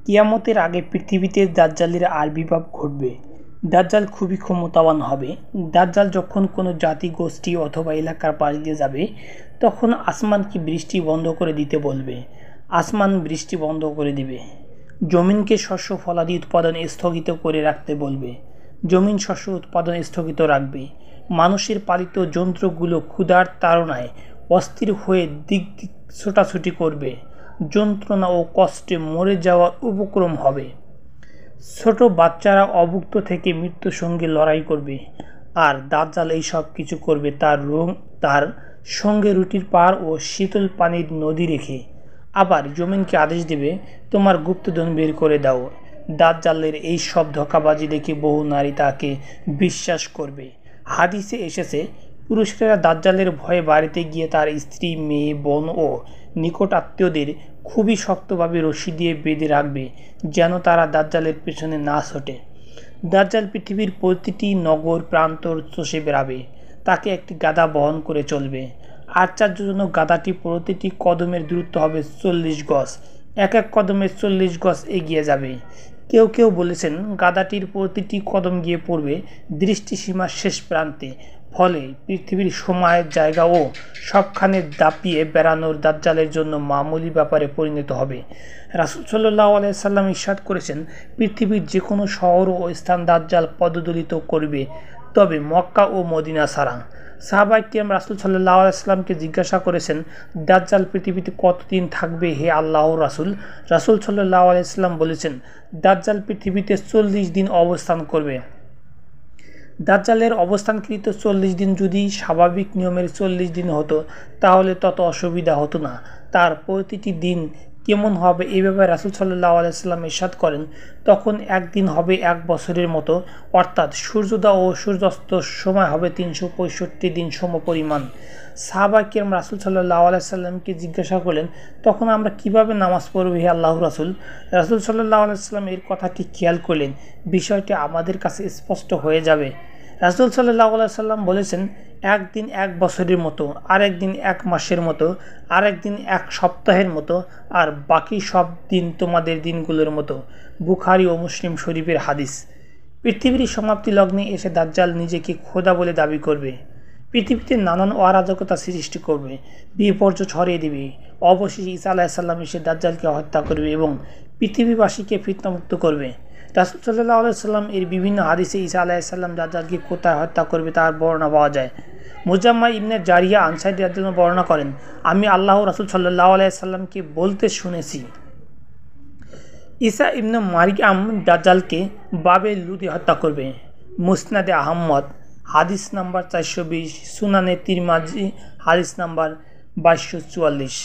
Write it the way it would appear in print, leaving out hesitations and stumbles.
কিয়ামতের আগে পৃথিবীতে দাজ্জালের আবির্ভাব ঘটবে। দাজ্জাল খুবই ক্ষমতাবান হবে। দাজ্জাল যখন কোনো জাতি, গোষ্ঠী অথবা এলাকার পাশ দিয়ে যাবে, তখন আসমানকে বৃষ্টি বন্ধ করে দিতে বলবে। আসমান বৃষ্টি বন্ধ করে দিবে। জমিনকে শস্য ফলাদি উৎপাদন স্থগিত করে রাখতে বলবে। জমিন শস্য উৎপাদন স্থগিত রাখবে। মানুষের পালিত যন্ত্রগুলো ক্ষুধার তাড়নায় অস্থির হয়ে দিক দিক ছোটাছুটি করবে। যন্ত্রণা ও কষ্টে মরে যাওয়ার উপক্রম হবে। ছোট বাচ্চারা অভুক্ত থেকে মৃত্যুর সঙ্গে লড়াই করবে। আর দাজ্জাল এই সব কিছু করবে তার সঙ্গে রুটির পাড় ও শীতল পানির নদী রেখে। আবার জমিনকে আদেশ দেবে, তোমার গুপ্তধন বের করে দাও। দাজ্জালের এই সব ধোঁকাবাজি দেখে বহু নারী তাকে বিশ্বাস করবে। হাদিসে এসেছে, পুরুষেরা দাজ্জালের ভয়ে বাড়িতে গিয়ে তার স্ত্রী, মেয়ে, বোন ও নিকট আত্মীয়দের খুবই শক্তভাবে রশি দিয়ে বেঁধে রাখবে, যেন তারা দাজ্জালের পেছনে না ছোটে। দাজ্জাল পৃথিবীর প্রতিটি নগর প্রান্তর চষে বেড়াবে। তাকে একটি গাধা বহন করে চলবে। আশ্চর্যজনক গাধাটি প্রতিটি কদমের দূরত্ব হবে 40 গজ। এক এক কদমে 40 গজ এগিয়ে যাবে। কেউ কেউ বলেছেন, গাধাটির প্রতিটি কদম গিয়ে পড়বে দৃষ্টিসীমার শেষ প্রান্তে। ফলে পৃথিবীর সময়, জায়গা ও সবখানে দাপিয়ে বেড়ানোর দাজ্জালের জন্য মামুলি ব্যাপারে পরিণত হবে। রাসূল সাল্লাল্লাহু আলাইহি সাল্লাম ইরশাদ করেছেন, পৃথিবীর যে কোনো শহর ও স্থান দাজ্জাল পদদলিত করবে, তবে মক্কা ও মদিনা ছাড়া। সাহাবায়ে কিরাম রাসূল সাল্লাল্লাহু আলাইহি সাল্লামকে জিজ্ঞাসা করেছেন, দাজ্জাল পৃথিবীতে কতদিন থাকবে হে আল্লাহর রাসূল? রাসূল সাল্লাল্লাহু আলাইহি সাল্লাম বলেছেন, দাজ্জাল পৃথিবীতে 40 দিন অবস্থান করবে। দাজ্জালের অবস্থানকৃত 40 দিন যদি স্বাভাবিক নিয়মের 40 দিন হতো, তাহলে তত অসুবিধা হতো না। তার প্রতিটি দিন কেমন হবে এ ব্যাপারে রাসূল সাল্লাল্লাহু আলাইহি সাল্লাম ইরশাদ করেন, তখন একদিন হবে 1 বছরের মতো, অর্থাৎ সূর্যোদয় ও সূর্যাস্তর সময় হবে 365 দিন সমপরিমাণ। সাহাবায়ে কিরাম রাসূল সাল্লাল্লাহু আলাইহি সাল্লামকে জিজ্ঞাসা করলেন, তখন আমরা কিভাবে নামাজ পড়ব হে আল্লাহর রাসূল? রাসূল সাল্লাল্লাহু আলাইহি সাল্লাম এর কথাটি খেয়াল করলেন, বিষয়টি আমাদের কাছে স্পষ্ট হয়ে যাবে। রাসূল সাল্লাল্লাহু আলাইহি সাল্লাম বলেছেন, একদিন 1 বছরের মতো, আরেক দিন 1 মাসের মতো, আরেক দিন 1 সপ্তাহের মতো, আর বাকি সব দিন তোমাদের দিনগুলোর মতো। বুখারী ও মুসলিম শরীফের হাদিস। পৃথিবীর সমাপ্তি লগ্নে এসে দাজ্জাল নিজেকে খোদা বলে দাবি করবে। পৃথিবীতে নানান অরাজকতা সৃষ্টি করবে, বিপর্যয় ছড়িয়ে দেবে। অবশেষে ঈসা আলাইহিস সালাম এসে দাজ্জালকে হত্যা করবে এবং পৃথিবীবাসীকে ফিতনামুক্ত করবে। রাসূল সাল্লাল্লাহু আলাইহি সাল্লাম এর বিভিন্ন হাদিসে ঈসা আলাইহিস সালাম দাজ্জালকে কোথায় হত্যা করবে তার বর্ণনা পাওয়া যায়। মুজাম্মা ইবনে জারিয়া আনসারী রাদিয়াল্লাহু বর্ণনা করেন, আমি আল্লাহর রাসূল সাল্লাল্লাহু আলাইহি সাল্লামকে বলতে শুনেছি, ঈসা ইবনে মারইয়াম দাজ্জালকে বাবে লুদে হত্যা করবে। মুসনাদে আহমদ হাদিস নাম্বার 420, সুনানে তিরমিজি হাদিস নাম্বার 2244।